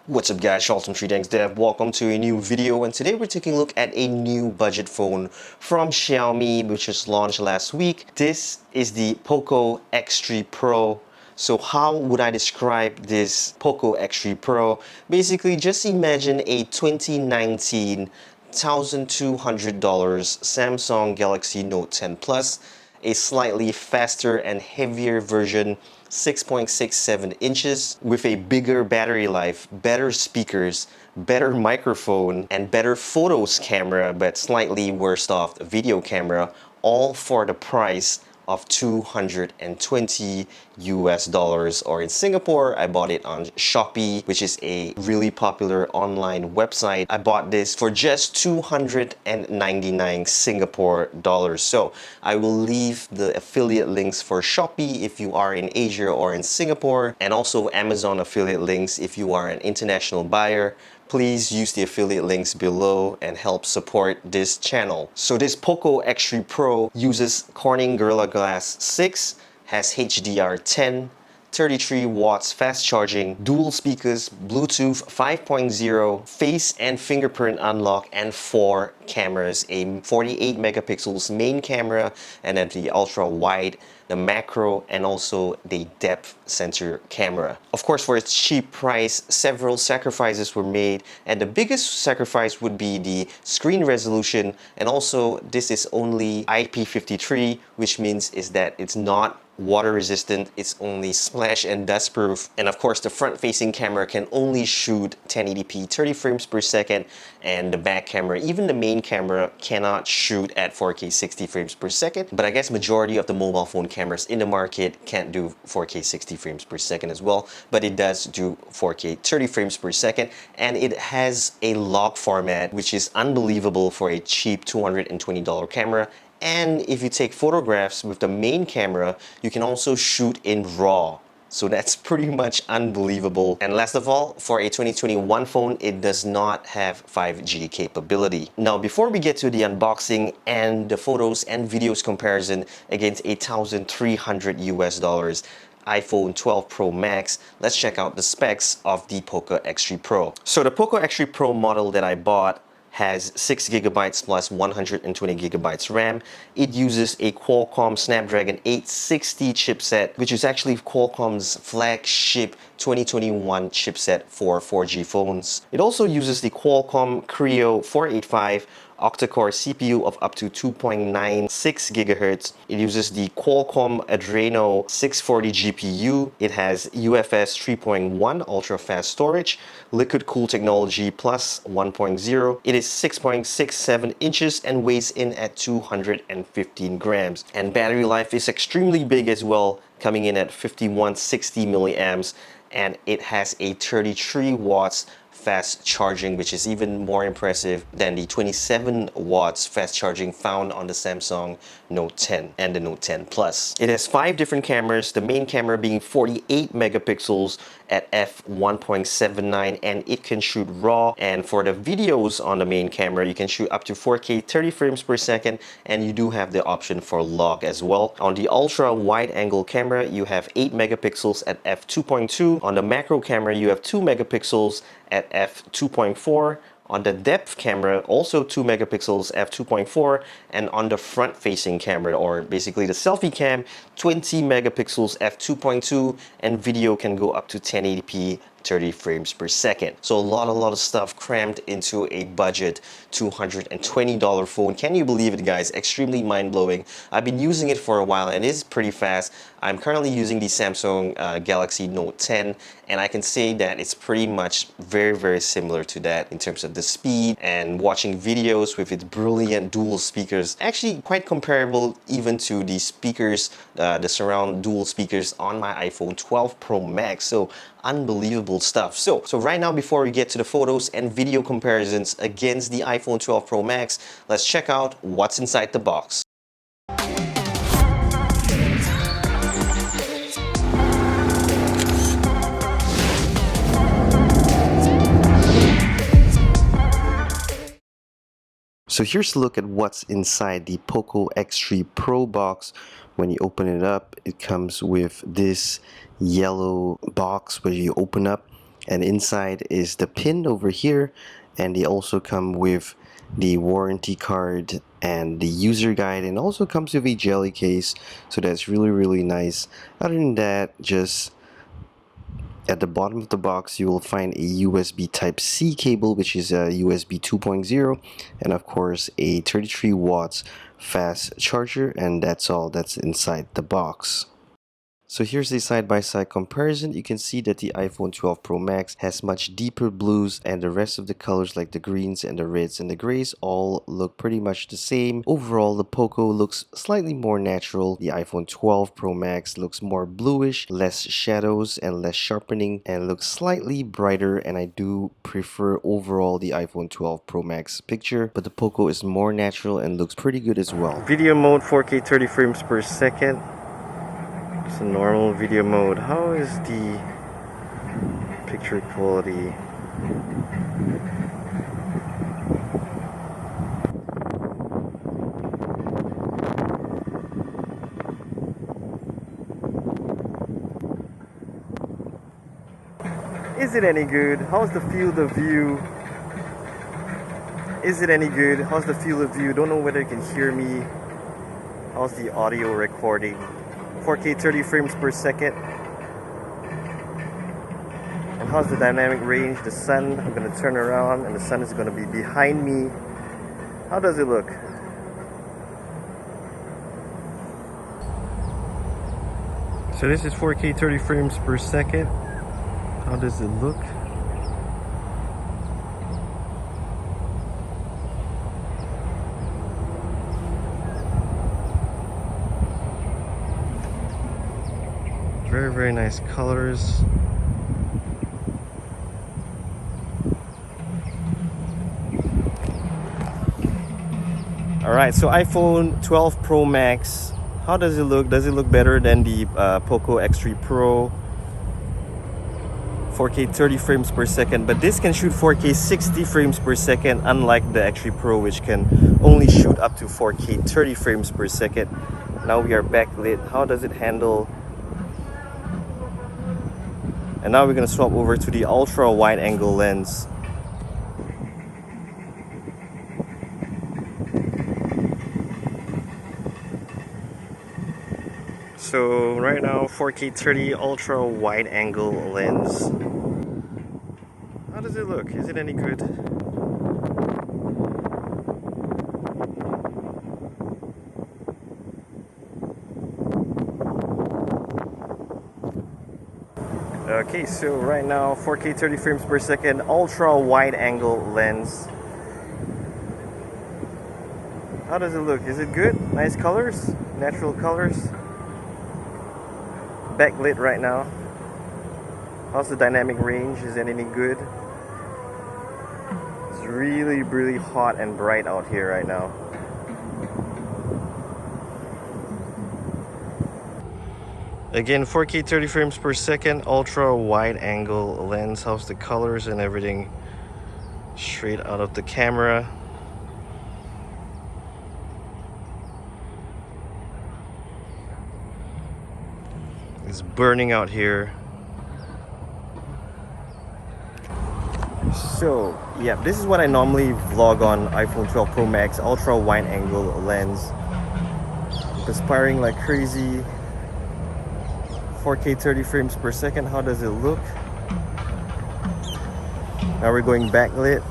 What's up guys, Charles from TreeTanksDev. Welcome to a new video, and today we're taking a look at a new budget phone from Xiaomi which was launched last week. This is the Poco X3 Pro. So how would I describe this Poco X3 Pro? Basically, just imagine a 2019 $1,200 Samsung Galaxy Note 10 Plus, a slightly faster and heavier version, 6.67 inches, with a bigger battery life, better speakers, better microphone, and better photos camera, but slightly worse off video camera, all for the price of $220 US, or in Singapore, I bought it on Shopee, which is a really popular online website. I bought this for just 299 Singapore dollars. So I will leave the affiliate links for Shopee if you are in Asia or in Singapore, and also Amazon affiliate links if you are an international buyer. Please use the affiliate links below and help support this channel. So this Poco X3 Pro uses Corning Gorilla Glass 6, has HDR10, 33 watts fast charging, dual speakers, Bluetooth 5.0, face and fingerprint unlock, and 4 cameras, a 48 megapixels main camera, and then the ultra wide, the macro, and also the depth sensor camera. Of course, for its cheap price, several sacrifices were made, and the biggest sacrifice would be the screen resolution, and also this is only IP53, which means is that it's not water resistant, it's only splash and dust proof. And of course, the front facing camera can only shoot 1080p 30 frames per second, and the back camera, even the main camera, cannot shoot at 4K 60 frames per second. But I guess majority of the mobile phone cameras in the market can't do 4K 60 frames per second as well, but it does do 4K 30 frames per second, and it has a log format which is unbelievable for a cheap $220 camera. And if you take photographs with the main camera, you can also shoot in RAW. So that's pretty much unbelievable. And last of all, for a 2021 phone, it does not have 5G capability. Now, before we get to the unboxing and the photos and videos comparison against $1,300 US iPhone 12 Pro Max, let's check out the specs of the Poco X3 Pro. So the Poco X3 Pro model that I bought has 6 gigabytes plus 120 gigabytes RAM. It uses a Qualcomm Snapdragon 860 chipset, which is actually Qualcomm's flagship 2021 chipset for 4G phones. It also uses the Qualcomm Creo 485 octa-core CPU of up to 2.96 gigahertz. It uses the Qualcomm Adreno 640 GPU. It has UFS 3.1 ultra-fast storage, liquid cool technology plus 1.0. It is 6.67 inches and weighs in at 215 grams. And battery life is extremely big as well, coming in at 5160 milliamps, and it has a 33 watts fast charging, which is even more impressive than the 27 watts fast charging found on the Samsung Note 10 and the Note 10 Plus. It has 5 different cameras, the main camera being 48 megapixels at f1.79, and it can shoot RAW. And for the videos on the main camera, you can shoot up to 4K 30 frames per second, and you do have the option for log as well. On the ultra wide angle camera, you have 8 megapixels at f2.2. On the macro camera, you have 2 megapixels at f2.4. On the depth camera, also 2 megapixels f2.4, and on the front facing camera, or basically the selfie cam, 20 megapixels f2.2, and video can go up to 1080p 30 frames per second. So a lot of stuff crammed into a budget $220 phone. Can you believe it, guys? Extremely mind-blowing. I've been using it for a while and it's pretty fast. I'm currently using the Samsung Galaxy Note 10, and I can say that it's pretty much very similar to that in terms of the speed and watching videos with its brilliant dual speakers. Actually quite comparable even to the speakers, the surround dual speakers on my iPhone 12 Pro Max. So unbelievable stuff. So right now, before we get to the photos and video comparisons against the iPhone 12 Pro Max, let's check out what's inside the box. So here's a look at what's inside the Poco X3 Pro box. When you open it up, it comes with this yellow box where you open up, And inside is the pin over here, and they also come with the warranty card and the user guide, and also comes with a jelly case, so that's really nice. Other than that, just at the bottom of the box you will find a USB Type-C cable, which is a USB 2.0, and of course a 33 watts fast charger, and that's all that's inside the box. So here's a side-by-side comparison. You can see that the iPhone 12 Pro Max has much deeper blues, and the rest of the colors like the greens and the reds and the grays all look pretty much the same. Overall, the Poco looks slightly more natural. The iPhone 12 Pro Max looks more bluish, less shadows and less sharpening, and looks slightly brighter, and I do prefer overall the iPhone 12 Pro Max picture, but the Poco is more natural and looks pretty good as well. Video mode 4K 30 frames per second. It's a normal video mode. How is the picture quality? Is it any good? How's the field of view? Is it any good? How's the field of view? Don't know whether you can hear me. How's the audio recording? 4K 30 frames per second. And how's the dynamic range? The sun, I'm going to turn around and the sun is going to be behind me. How does it look? So this is 4K 30 frames per second. How does it look? Very nice colors. Alright, so iPhone 12 Pro Max, how does it look? Does it look better than the Poco X3 Pro? 4K 30 frames per second, but this can shoot 4K 60 frames per second, unlike the X3 Pro, which can only shoot up to 4K 30 frames per second. Now we are backlit. How does it handle? And now we're going to swap over to the ultra wide angle lens. So right now 4K 30 ultra wide angle lens. How does it look? Is it any good? Okay, so right now 4K 30 frames per second ultra wide angle lens. How does it look? Is it good? Nice colors? Natural colors? Backlit right now. How's the dynamic range? Is it any good? It's really hot and bright out here right now. Again, 4K 30 frames per second, ultra wide angle lens. How's the colors and everything straight out of the camera. It's burning out here. So yeah, this is what I normally vlog on iPhone 12 Pro Max, ultra wide angle lens. Perspiring like crazy. 4K 30 frames per second. How does it look? Now we're going backlit.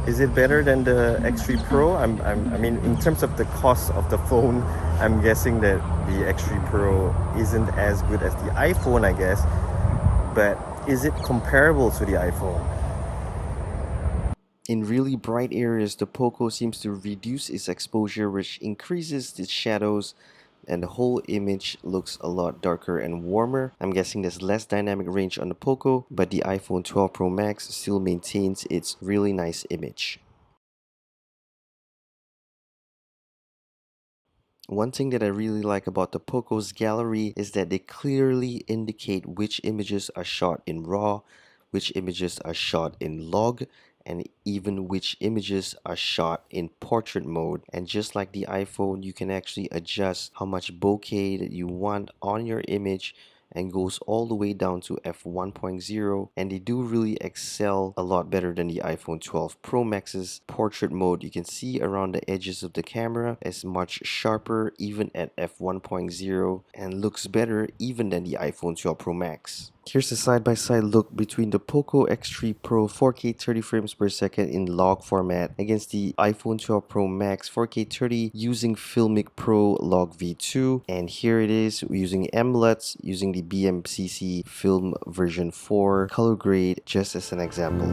Is it better than the X3 Pro? I mean, in terms of the cost of the phone, I'm guessing that the X3 Pro isn't as good as the iPhone, I guess. But is it comparable to the iPhone? In really bright areas, the Poco seems to reduce its exposure, which increases the shadows, and the whole image looks a lot darker and warmer. I'm guessing there's less dynamic range on the Poco, but the iPhone 12 Pro Max still maintains its really nice image. One thing that I really like about the Poco's gallery is that they clearly indicate which images are shot in RAW, which images are shot in log, and even which images are shot in portrait mode. And just like the iPhone, you can actually adjust how much bokeh that you want on your image, and goes all the way down to f1.0, and they do really excel a lot better than the iPhone 12 Pro Max's portrait mode. You can see around the edges of the camera is much sharper even at f1.0 and looks better even than the iPhone 12 Pro Max. Here's a side-by-side look between the Poco X3 Pro 4K 30 frames per second in log format against the iPhone 12 Pro Max 4K 30 using Filmic Pro Log V2, and here it is using MLUTs using the BMCC Film version 4 color grade, just as an example.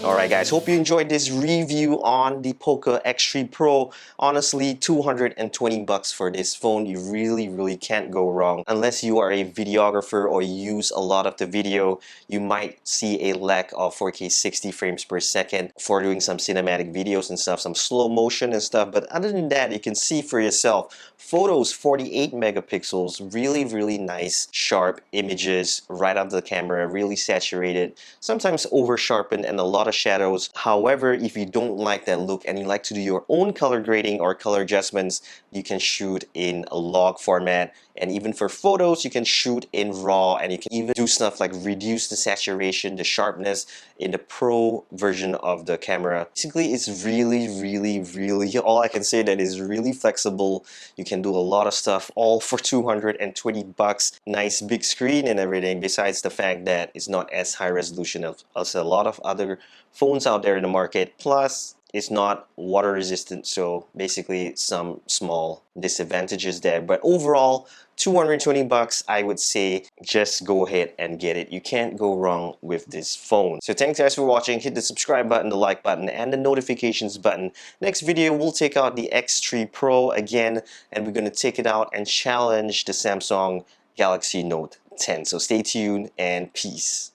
Alright guys, hope you enjoyed this review on the Poco X3 Pro. Honestly, 220 bucks for this phone. You really can't go wrong. Unless you are a videographer or use a lot of the video, you might see a lack of 4K 60 frames per second for doing some cinematic videos and stuff, some slow motion and stuff. But other than that, you can see for yourself. Photos 48 megapixels, really nice sharp images right out of the camera, really saturated, sometimes over sharpened and a lot of shadows. However, if you don't like that look and you like to do your own color grading or color adjustments, you can shoot in a log format. And even for photos, you can shoot in RAW, and you can even do stuff like reduce the saturation, the sharpness in the Pro version of the camera. Basically, it's really, all I can say that is really flexible. You can do a lot of stuff all for 220 bucks. Nice big screen and everything, besides the fact that it's not as high resolution as a lot of other phones out there in the market. Plus, it's not water resistant, so basically some small disadvantages there. But overall, 220 bucks, I would say just go ahead and get it. You can't go wrong with this phone. So thanks guys for watching. Hit the subscribe button, the like button, and the notifications button. Next video, we'll take out the X3 Pro again, and we're going to take it out and challenge the Samsung Galaxy Note 10. So stay tuned and peace.